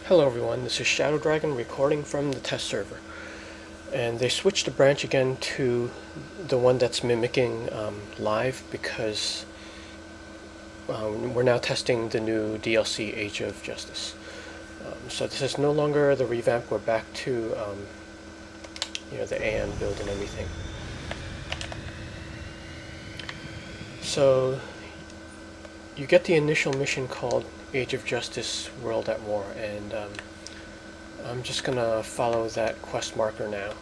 Hello everyone, this is Shadow Dragon recording from the test server. And they switched the branch again to the one that's mimicking live because we're now testing the new DLC Age of Justice. So this is no longer the revamp, we're back to the AN build and everything. So you get the initial mission called Age of Justice World at War, and I'm just gonna follow that quest marker now.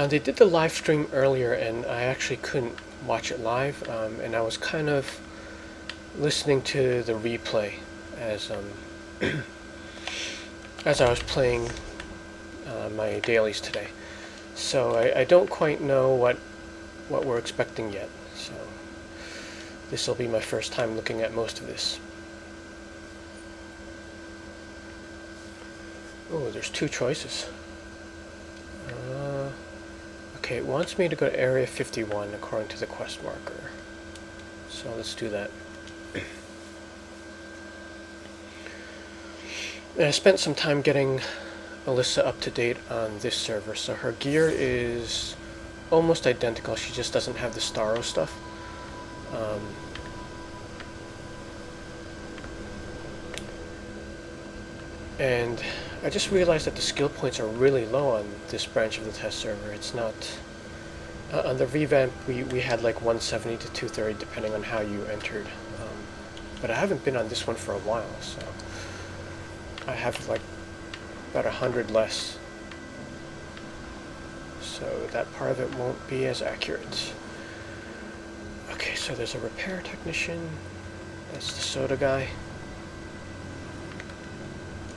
They did the live stream earlier and I actually couldn't watch it live, and I was kind of listening to the replay as as I was playing my dailies today. So I don't quite know what we're expecting yet. So this will be my first time looking at most of this. Oh, there's two choices. Okay, it wants me to go to Area 51 according to the quest marker. So let's do that. And I spent some time getting Alyssa up to date on this server, so her gear is almost identical, she just doesn't have the Starro stuff. And I just realized that the skill points are really low on this branch of the test server. It's not... on the revamp, we had like 170 to 230 depending on how you entered. But I haven't been on this one for a while, so... I have like about 100 less. So that part of it won't be as accurate. Okay, so there's a repair technician. That's the soda guy.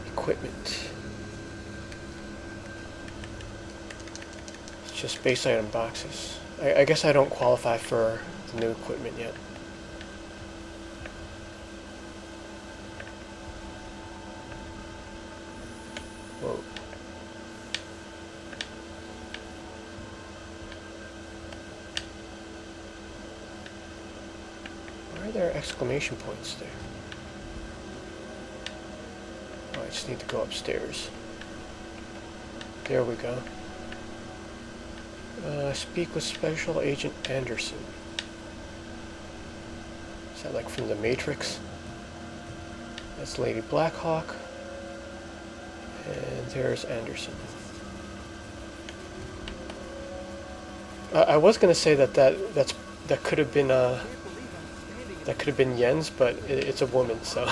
Equipment. It's just base item boxes. I guess I don't qualify for the new equipment yet. Whoa. Why are there exclamation points there? Oh, I just need to go upstairs. There we go. Speak with Special Agent Anderson. Is that like from the Matrix? That's Lady Blackhawk. And there's Anderson. I was gonna say that could have been Yen's, but it's a woman, so.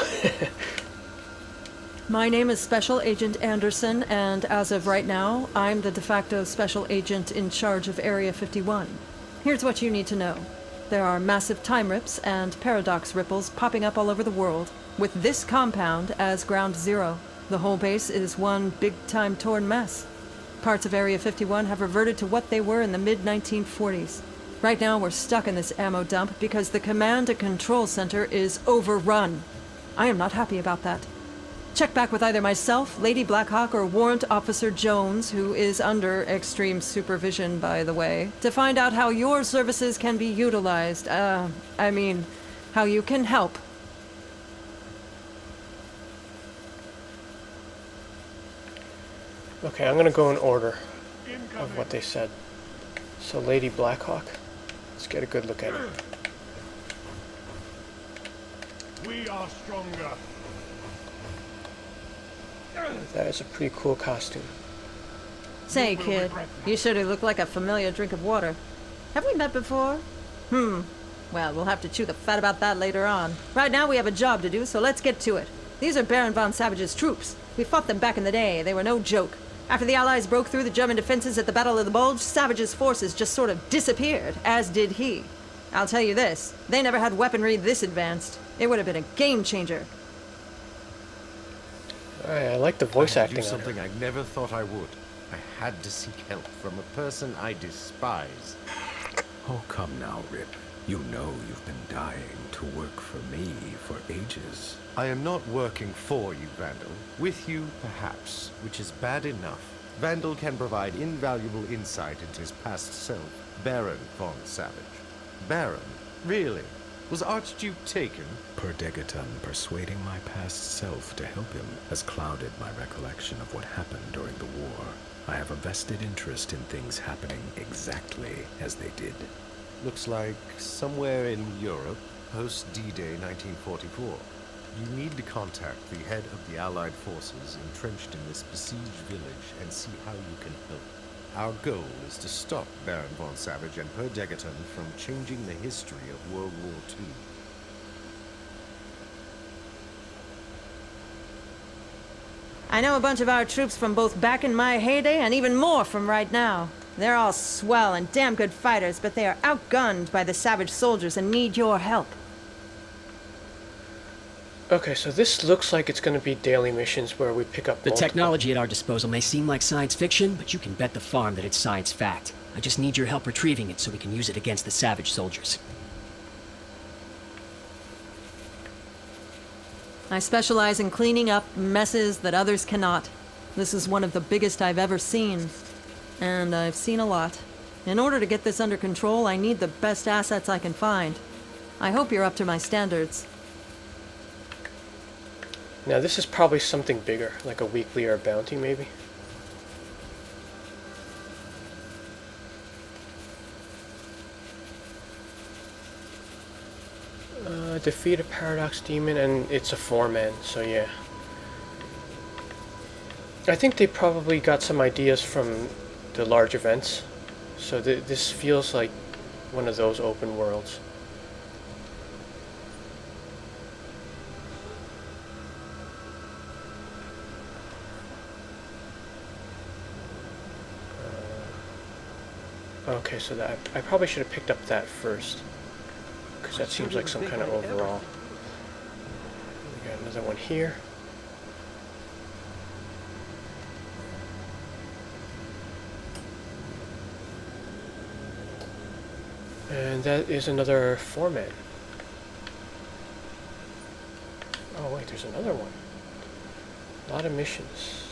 My name is Special Agent Anderson, and as of right now, I'm the de facto Special Agent in charge of Area 51. Here's what you need to know. There are massive time rips and paradox ripples popping up all over the world, with this compound as ground zero. The whole base is one big-time torn mess. Parts of Area 51 have reverted to what they were in the mid-1940s. Right now, we're stuck in this ammo dump because the command and control center is overrun. I am not happy about that. Check back with either myself, Lady Blackhawk, or Warrant Officer Jones, who is under extreme supervision, by the way, to find out how your services can be utilized. How you can help. Okay, I'm gonna go in order of what they said. So Lady Blackhawk, let's get a good look at her. We are stronger. That is a pretty cool costume. Say, kid, you sure do look like a familiar drink of water. Have we met before? Well, we'll have to chew the fat about that later on. Right now we have a job to do, so let's get to it. These are Baron von Savage's troops. We fought them back in the day. They were no joke. After the Allies broke through the German defenses at the Battle of the Bulge, Savage's forces just sort of disappeared, as did he. I'll tell you this, they never had weaponry this advanced. It would have been a game changer. Alright, I like the voice acting I had to do on her. something I never thought I would. I had to seek help from a person I despise. Oh, come now, Rip. You know you've been dying to work for me for ages. I am not working for you, Vandal. With you, perhaps, which is bad enough. Vandal can provide invaluable insight into his past self, Baron von Savage. Baron? Really? Was Archduke taken? Perdegaton persuading my past self to help him has clouded my recollection of what happened during the war. I have a vested interest in things happening exactly as they did. Looks like somewhere in Europe, post D-Day 1944. You need to contact the head of the Allied forces entrenched in this besieged village and see how you can help. Our goal is to stop Baron von Savage and Perdegaton from changing the history of World War II. I know a bunch of our troops from both back in my heyday and even more from right now. They're all swell and damn good fighters, but they are outgunned by the Savage soldiers and need your help. Okay, so this looks like it's going to be daily missions where we pick up The multiple- technology at our disposal may seem like science fiction, but you can bet the farm that it's science fact. I just need your help retrieving it so we can use it against the Savage soldiers. I specialize in cleaning up messes that others cannot. This is one of the biggest I've ever seen. And I've seen a lot. In order to get this under control, I need the best assets I can find. I hope you're up to my standards. Now this is probably something bigger, like a weekly or a bounty maybe. Defeat a Paradox Demon, and it's a 4-man, so yeah. I think they probably got some ideas from the large events, so this feels like one of those open worlds. Okay, so that I probably should have picked up that first, because that seems like some kind of overall. We got another one here. And that is another 4-man. Oh wait, there's another one. A lot of missions.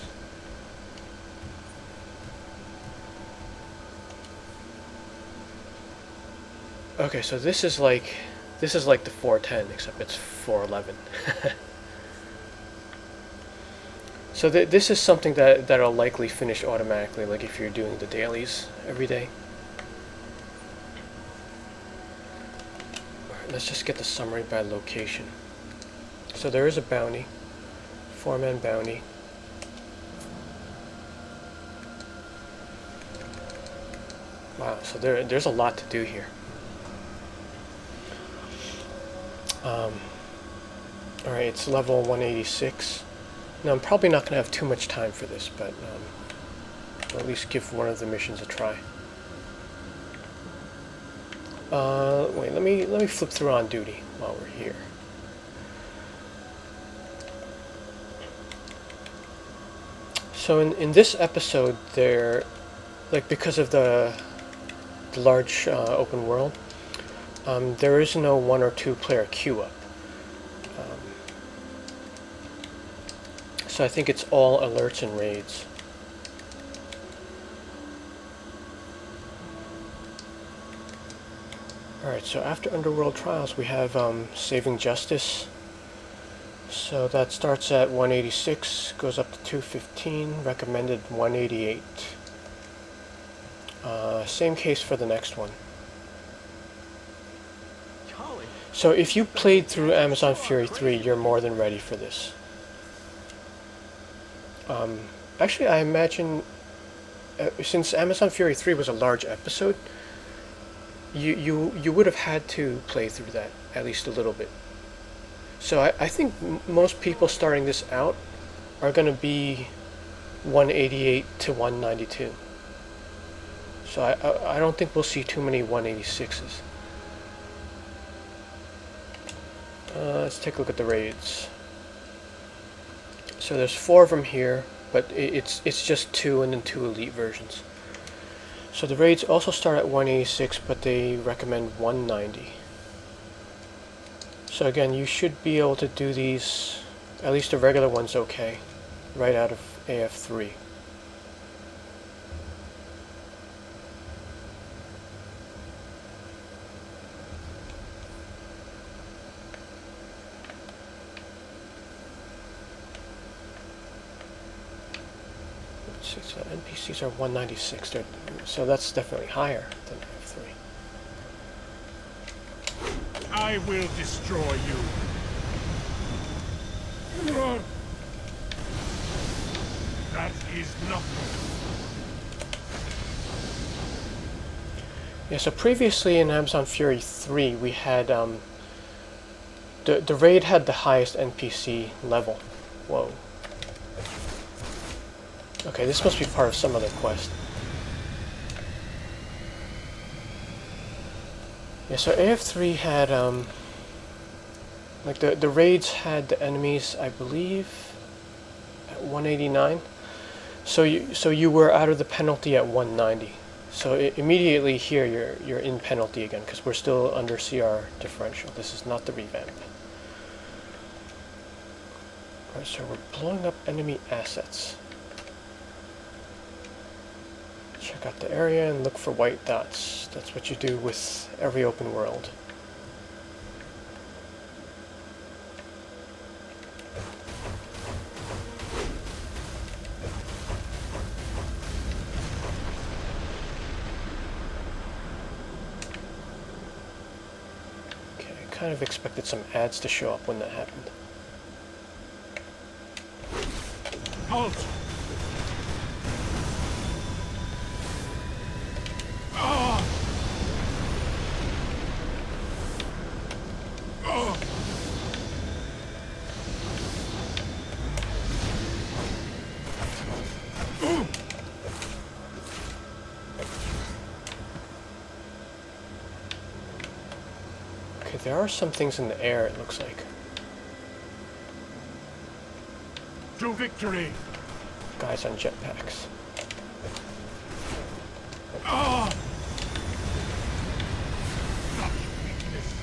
Okay, so this is like the 410, except it's 411. So this is something that'll likely finish automatically, like if you're doing the dailies every day. Let's just get the summary by location. So there is a bounty, 4-man bounty. Wow, so there's a lot to do here. Alright, it's level 186. Now I'm probably not going to have too much time for this, but I'll at least give one of the missions a try. Wait, let me flip through on duty while we're here. So in this episode, because of the large open world, there is no 1 or 2 player queue up. So I think it's all alerts and raids. Alright, so after Underworld Trials we have Saving Justice. So that starts at 186, goes up to 215, recommended 188. Same case for the next one. So if you played through Amazon Fury 3, you're more than ready for this. Actually, I imagine, since Amazon Fury 3 was a large episode, you would have had to play through that at least a little bit. So I think most people starting this out are going to be 188 to 192. So I don't think we'll see too many 186s. Let's take a look at the raids. So there's 4 of them here, but it's just 2 and then 2 elite versions. So the raids also start at 186, but they recommend 190. So again, you should be able to do these, at least the regular ones, okay, right out of AF3. So NPCs are 196. So that's definitely higher than F3. I will destroy you. That is nothing. Yeah, so previously in Amazon Fury 3, we had, the raid had the highest NPC level. Whoa. Okay, this must be part of some other quest. Yeah, so AF3 had, like the raids had the enemies, I believe, at 189. So you were out of the penalty at 190. So immediately here you're in penalty again because we're still under CR differential. This is not the revamp. Alright, so we're blowing up enemy assets. Check out the area and look for white dots. That's what you do with every open world. Okay, I kind of expected some ads to show up when that happened. Halt! Ah! Ah! Okay, there are some things in the air, it looks like. To victory! Guys on jetpacks. Ah! Such weakness.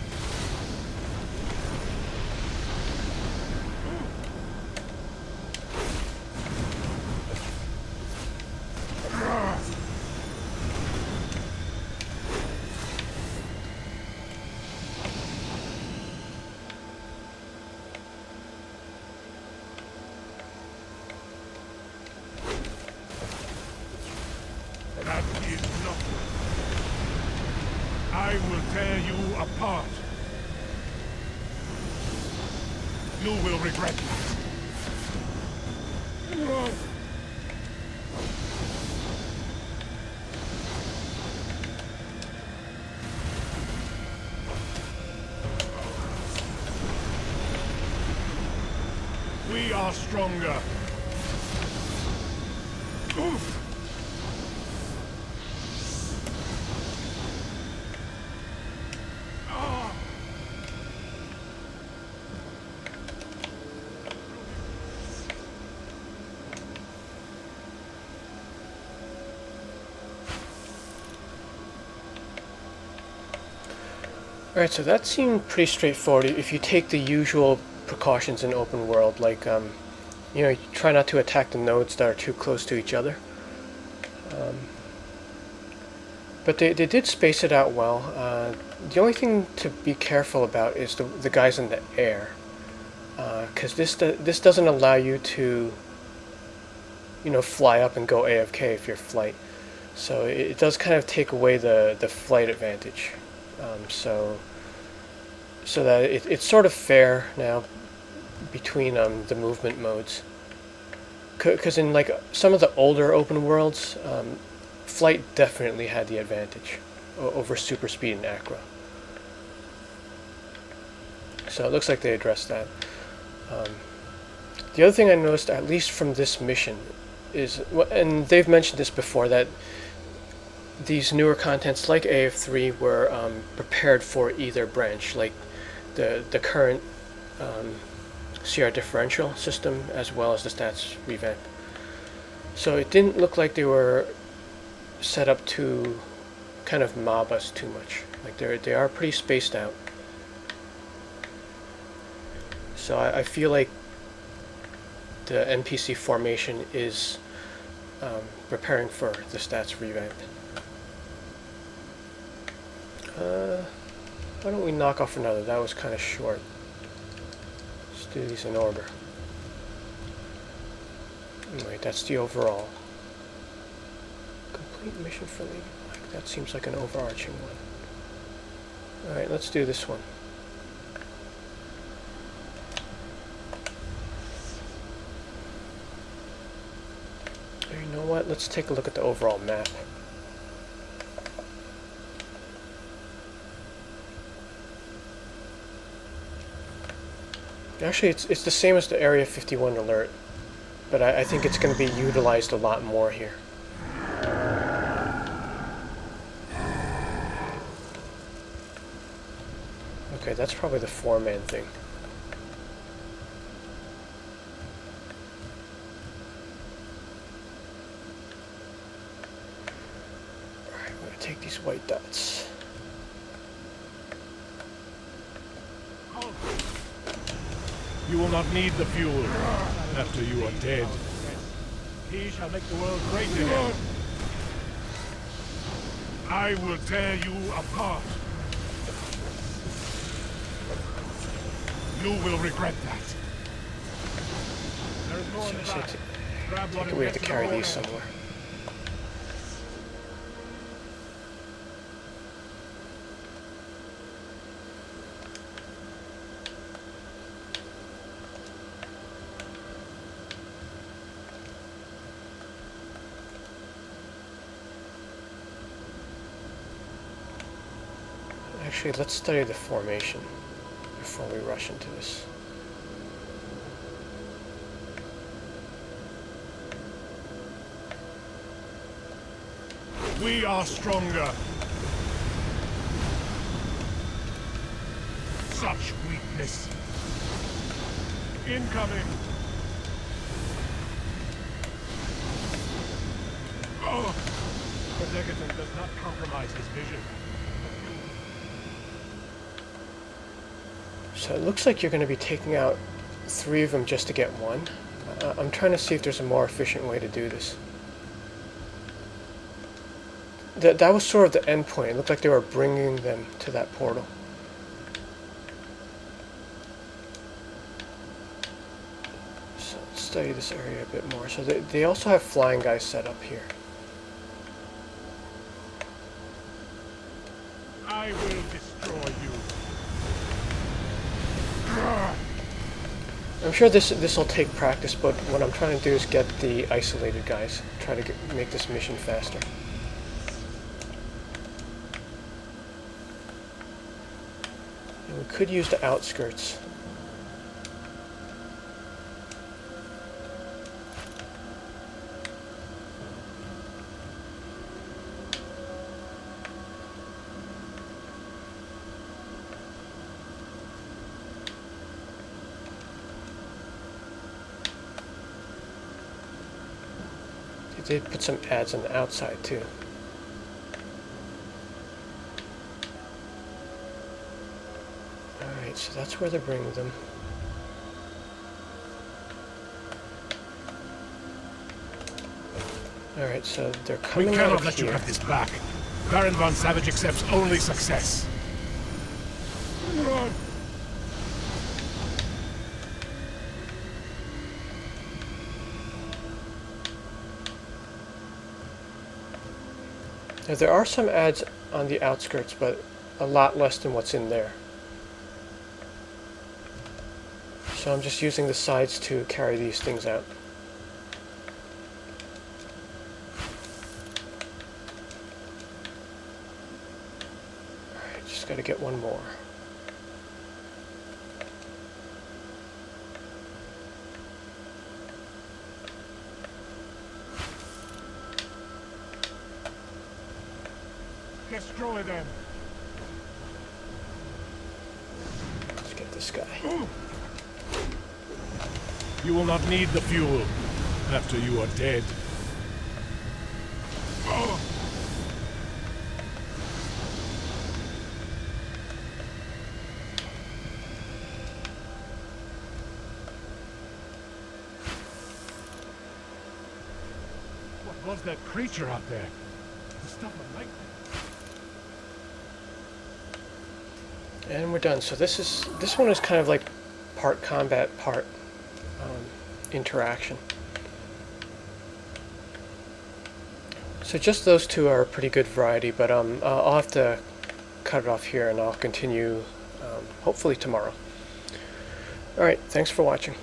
That is nothing. I will tear you apart. You will regret that. We are stronger. Alright, so that seemed pretty straightforward if you take the usual precautions in open world, like, you know, you try not to attack the nodes that are too close to each other. But they did space it out well. The only thing to be careful about is the guys in the air. Because this doesn't allow you to, you know, fly up and go AFK if you're flight. So it does kind of take away the flight advantage. So that it's sort of fair now between the movement modes. Because in like some of the older open worlds, flight definitely had the advantage over super speed and acro. So it looks like they addressed that. The other thing I noticed, at least from this mission, is, and they've mentioned this before, that these newer contents like AF3 were prepared for either branch, like the current CR differential system as well as the stats revamp. So it didn't look like they were set up to kind of mob us too much. Like they are pretty spaced out. So I feel like the NPC formation is preparing for the stats revamp. Why don't we knock off another? That was kind of short. Let's do these in order. Anyway, that's the overall. Complete mission for League. Like, that seems like an overarching one. Alright, let's do this one. You know what? Let's take a look at the overall map. Actually, it's the same as the Area 51 alert, but I think it's going to be utilized a lot more here. Okay, that's probably the four-man thing. Alright, I'm going to take these white dots. You will not need the fuel after you are dead. He shall make the world great again. I will tear you apart. You will regret that. There is more in the back. Grab one and We have get to the carry door these open. somewhere. Actually, let's study the formation before we rush into this. We are stronger. Such weakness. Incoming. Oh. Protection does not compromise his vision. So it looks like you're going to be taking out 3 of them just to get one. I'm trying to see if there's a more efficient way to do this. That was sort of the end point. It looked like they were bringing them to that portal. So let's study this area a bit more. So they also have flying guys set up here. I will destroy you. I'm sure this will take practice, but what I'm trying to do is get the isolated guys. Try to make this mission faster. And we could use the outskirts. They did put some ads on the outside too. Alright, so that's where they're bringing them. Alright, so they're We coming out cannot of let you here. have this back. Baron von Savage accepts only success. Run. Now, there are some ads on the outskirts, but a lot less than what's in there. So I'm just using the sides to carry these things out. Alright, just gotta get one more. Destroy them. Let's get this guy. You will not need the fuel after you are dead. What was that creature out there? The stuff of lightning. And we're done. So this one is kind of like part combat, part interaction. So just those two are a pretty good variety, but I'll have to cut it off here and I'll continue hopefully tomorrow. Alright, thanks for watching.